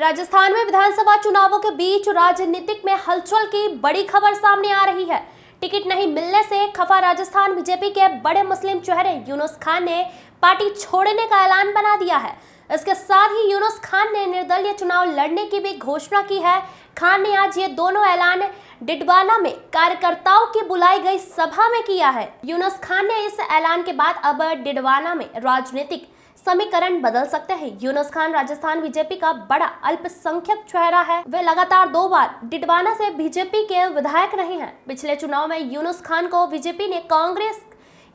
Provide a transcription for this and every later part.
राजस्थान में विधानसभा चुनावों के बीच राजनीतिक में हलचल की बड़ी खबर सामने आ रही है। टिकट नहीं मिलने से खफा राजस्थान बीजेपी के बड़े मुस्लिम चेहरे यूनुस खान ने पार्टी छोड़ने का ऐलान बना दिया है। इसके साथ ही यूनुस खान ने निर्दलीय चुनाव लड़ने की भी घोषणा की है। खान ने आज ये दोनों ऐलान डिडवाना में कार्यकर्ताओं की बुलाई गई सभा में किया है। यूनुस खान ने इस ऐलान के बाद अब डिडवाना में राजनीतिक समीकरण बदल सकते हैं। यूनुस खान राजस्थान बीजेपी का बड़ा अल्पसंख्यक चेहरा है। वे लगातार 2 बार डिडवाना से बीजेपी के विधायक रहे हैं। पिछले चुनाव में यूनुस खान को बीजेपी ने कांग्रेस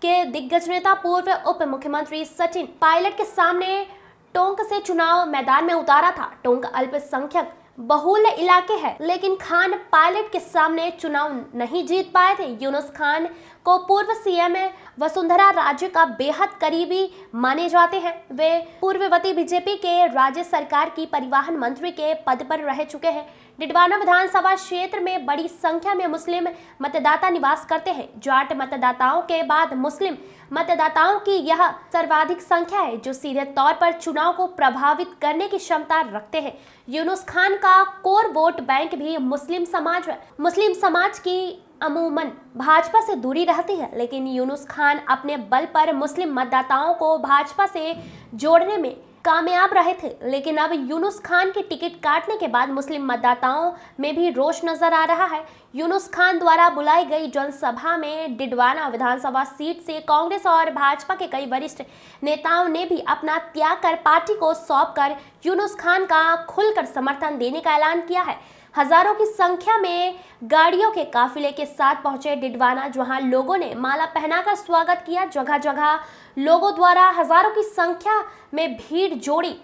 के दिग्गज नेता पूर्व उप मुख्यमंत्री सचिन पायलट के सामने टोंक से चुनाव मैदान में उतारा था। टोंक अल्पसंख्यक बहुल इलाके है, लेकिन खान पायलट के सामने चुनाव नहीं जीत पाए थे। यूनुस खान को पूर्व सीएम वसुंधरा राजे का बेहद करीबी माने जाते हैं। वे पूर्ववर्ती बीजेपी के राज्य सरकार की परिवहन मंत्री के पद पर रह चुके हैं। डिडवाना विधानसभा क्षेत्र में बड़ी संख्या में मुस्लिम मतदाता निवास करते हैं। जाट मतदाताओं के बाद मुस्लिम मतदाताओं की यह सर्वाधिक संख्या है, जो सीधे तौर पर चुनाव को प्रभावित करने की क्षमता रखते हैं। यूनुस खान का कोर वोट बैंक भी मुस्लिम समाज है। मुस्लिम समाज की अमूमन भाजपा से दूरी रहती है, लेकिन यूनुस खान अपने बल पर मुस्लिम मतदाताओं को भाजपा से जोड़ने में कामयाब रहे थे। लेकिन अब यूनुस खान की टिकट काटने के बाद मुस्लिम मतदाताओं में भी रोष नजर आ रहा है। यूनुस खान द्वारा बुलाई गई जनसभा में डिडवाना विधानसभा सीट से कांग्रेस और भाजपा के कई वरिष्ठ नेताओं ने भी अपना त्याग कर पार्टी को सौंपकर यूनुस खान का खुलकर समर्थन देने का ऐलान किया है। हजारों की संख्या में गाड़ियों के काफिले के साथ पहुंचे डिडवाना, जहां लोगों ने माला पहनाकर स्वागत किया। जगह जगह लोगों द्वारा हजारों की संख्या में भीड़ जोड़ी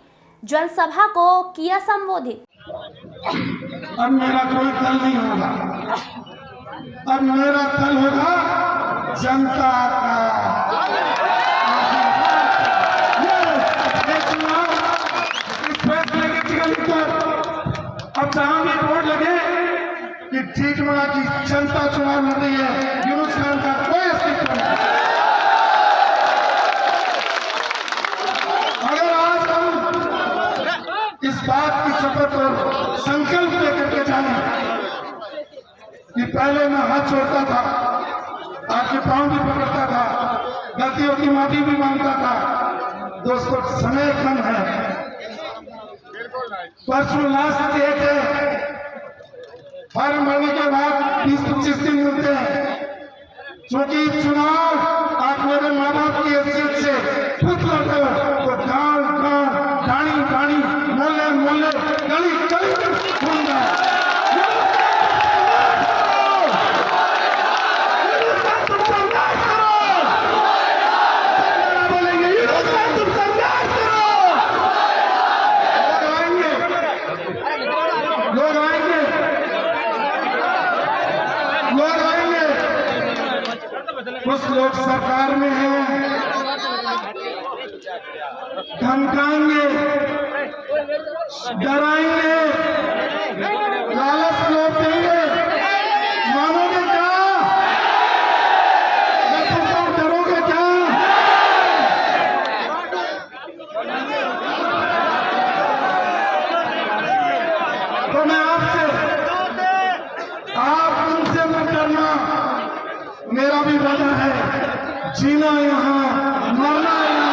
जनसभा को किया संबोधित। अब मेरा कोई दल नहीं होगा, अब मेरा दल होगा जनता का। इस फैसले की टिकट पर अब जहां भी वोट लगे कि टीटवाड़ा की जनता चुनाव लड़ रही है, यूनुस खान का कोई अस्तित्व नहीं। अगर आज हम इस बात की शपथ और संकल्प लेकर के जाने कि पहले मैं हाथ छोड़ता था, आपके पांव भी पकड़ता था, गलतियों की माफी भी मांगता था, दोस्तों समय कम है। परसों लास्ट डेट है, फॉर्म भरने के बाद 20-25 दिन मिलते हैं, क्योंकि चुनाव आप मेरे माँ बाप की हैसियत से खुद लड़ते हो तो गांव गांव, ढाणी ढाणी, मोहल्ले मोहल्ले, गली गली घूमना। कुछ लोग सरकार में हैं, धमकाएंगे, डराएंगे, लालच लोग देंगे, मानोगे क्या? या तुम डरोगे क्या? तो मैं आपसे, आप उनसे मत डरना। मेरा भी वादा है, जीना यहाँ, मरना यहाँ।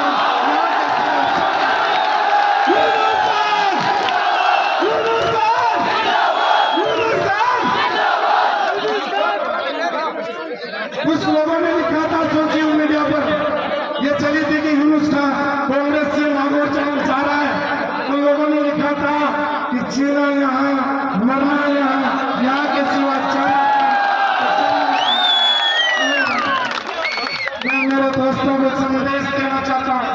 कुछ लोगों ने लिखा था सोशल मीडिया पर, ये चली थी कि यूनुस खान कांग्रेस से नागौर जा रहा है। उन लोगों ने लिखा था कि जीना यहाँ, मरना यहाँ, यहाँ के सिवा मेरे दोस्तों को संदेश देना चाहता हूं,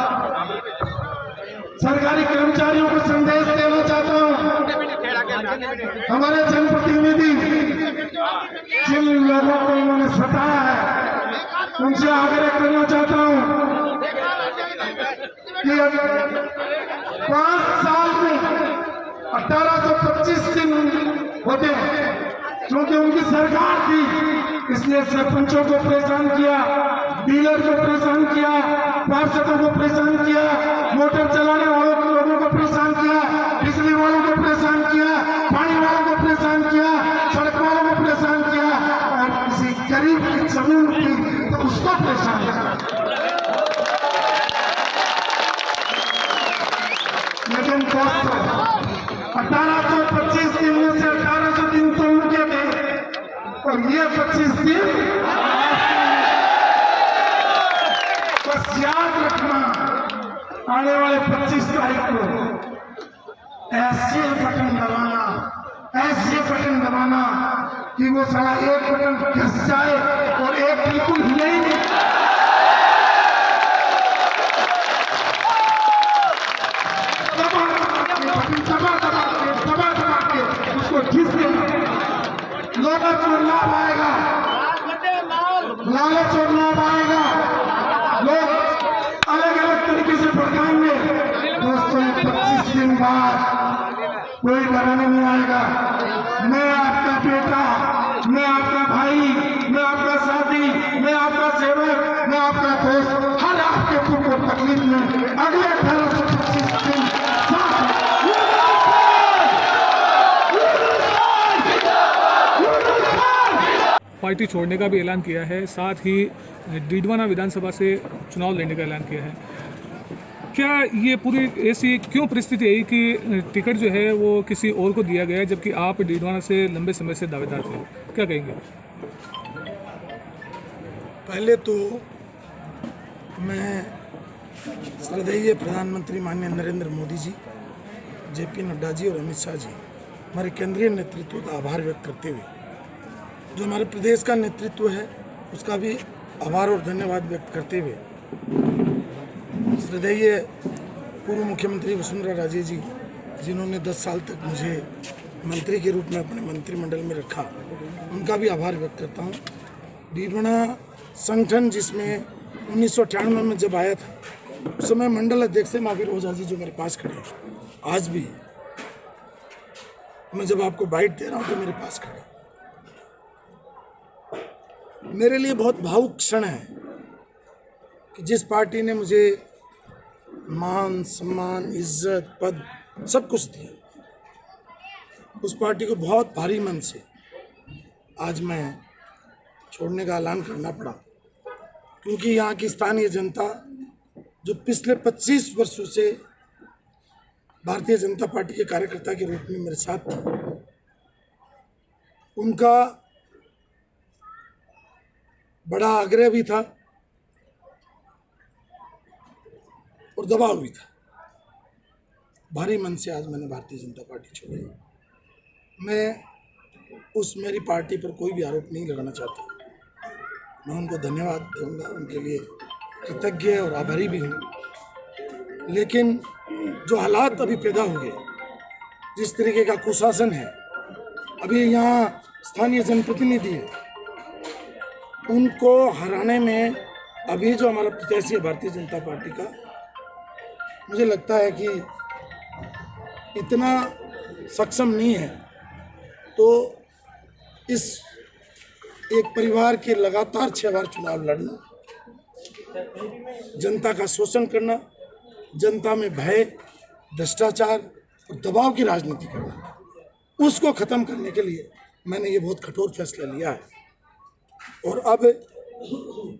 सरकारी कर्मचारियों को संदेश देना चाहता हूं। हमारे जनप्रतिनिधि जिन लोगों को उन्होंने सताया है, उनसे आग्रह करना चाहता हूं कि 5 साल में 1825 दिन होते हैं, क्योंकि उनकी सरकार थी, इसलिए सरपंचों को परेशान किया, डीलर को परेशान किया, पार्षदों को परेशान किया, मोटर चलाने वालों को लोगों को परेशान किया, बिजली वालों को परेशान 25 दिन बस याद रखना, आने वाले 25 तारीख को ऐसे बटन दबाना कि वो साला एक बटन घस जाए और एक बिल्कुल हिले ही नहीं। दबा के उसको घिस देना। लालच और लाभ आएगा, लालच और लाभ आएगा, लोग अलग अलग तरीके से भड़काएंगे। दोस्तों 25 दिन बाद कोई डराने नहीं आएगा। मैं आपका बेटा, मैं आपका भाई, मैं आपका साथी, मैं आपका सेवक, मैं आपका दोस्त, हर आपके दुख और तकलीफ में अगले 1825 दिन पार्टी छोड़ने का भी ऐलान किया है, साथ ही डीडवाना विधानसभा से चुनाव लड़ने का ऐलान किया है। क्या ये पूरी ऐसी क्यों परिस्थिति है कि टिकट जो है वो किसी और को दिया गया है, जबकि आप डीडवाना से लंबे समय से दावेदार थे? क्या कहेंगे? पहले तो मैं श्रद्धेय प्रधानमंत्री माननीय नरेंद्र मोदी जी, जेपी नड्डा जी और अमित शाह जी, हमारे केंद्रीय नेतृत्व का आभार व्यक्त करते हुए जो हमारे प्रदेश का नेतृत्व है उसका भी आभार और धन्यवाद व्यक्त करते हुए श्रद्धेय पूर्व मुख्यमंत्री वसुंधरा राजे जी, जिन्होंने 10 साल तक मुझे मंत्री के रूप में अपने मंत्रिमंडल में रखा, उनका भी आभार व्यक्त करता हूँ। डीडवाना संगठन जिसमें 1998 में जब आया था, उस समय मंडल अध्यक्ष थे महावीर ओझा जी, जो मेरे पास खड़े हैं। आज भी मैं जब आपको बाइट दे रहा हूँ तो मेरे पास खड़े। मेरे लिए बहुत भावुक क्षण है कि जिस पार्टी ने मुझे मान, सम्मान, इज्जत, पद सब कुछ दिया, उस पार्टी को बहुत भारी मन से आज मैं छोड़ने का ऐलान करना पड़ा, क्योंकि यहाँ की स्थानीय जनता जो पिछले 25 वर्षों से भारतीय जनता पार्टी के कार्यकर्ता के रूप में मेरे साथ थी, उनका बड़ा आग्रह भी था और दबाव भी था। भारी मन से आज मैंने भारतीय जनता पार्टी छोड़ी। मैं उस मेरी पार्टी पर कोई भी आरोप नहीं लगाना चाहता। मैं उनको धन्यवाद दूंगा, उनके लिए कृतज्ञ और आभारी भी हूँ। लेकिन जो हालात अभी पैदा हो गए, जिस तरीके का कुशासन है, अभी यहाँ स्थानीय जनप्रतिनिधि है, उनको हराने में अभी जो हमारा प्रत्याशी है भारतीय जनता पार्टी का, मुझे लगता है कि इतना सक्षम नहीं है। तो इस एक परिवार के लगातार 6 बार चुनाव लड़ना, जनता का शोषण करना, जनता में भय, भ्रष्टाचार और दबाव की राजनीति करना, उसको खत्म करने के लिए मैंने ये बहुत कठोर फैसला लिया है। और अब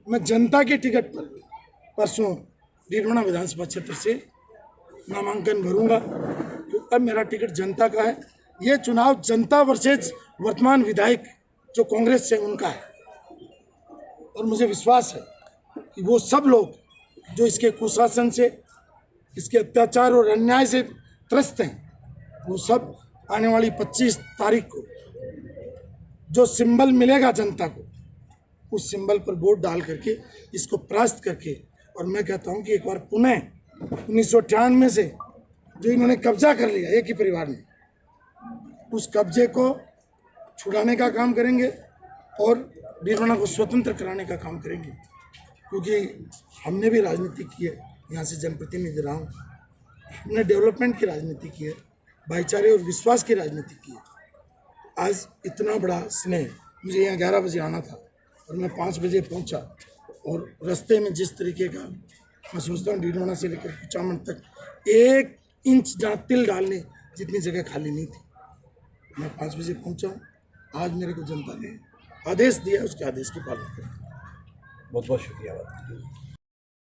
मैं जनता के टिकट पर परसों डीडवाना विधानसभा क्षेत्र से नामांकन भरूंगा, तो अब मेरा टिकट जनता का है। ये चुनाव जनता वर्सेज वर्तमान विधायक जो कांग्रेस से उनका है, और मुझे विश्वास है कि वो सब लोग जो इसके कुशासन से, इसके अत्याचार और अन्याय से त्रस्त हैं, वो सब आने वाली 25 तारीख को जो सिंबल मिलेगा जनता को, उस सिंबल पर वोट डाल करके इसको परास्त करके, और मैं कहता हूं कि एक बार पुनः 1998 से जो इन्होंने कब्जा कर लिया एक ही परिवार ने, उस कब्जे को छुड़ाने का काम करेंगे और डीडवाना को स्वतंत्र कराने का काम करेंगे। क्योंकि हमने भी राजनीति की है, यहाँ से जनप्रतिनिधि रहा हूँ, हमने डेवलपमेंट की राजनीति की है, भाईचारे और विश्वास की राजनीति की है। आज इतना बड़ा स्नेह, मुझे यहाँ 11 बजे आना था और मैं 5 बजे पहुँचा, और रास्ते में जिस तरीके का मैं सोचता हूँ, डीडवाना से लेकर कुचामन तक 1 इंच जहाँ तिल डालने जितनी जगह खाली नहीं थी। मैं 5 बजे पहुँचा हूँ। आज मेरे को जनता ने आदेश दिया, उसके आदेश की पालना करें। बहुत बहुत शुक्रिया।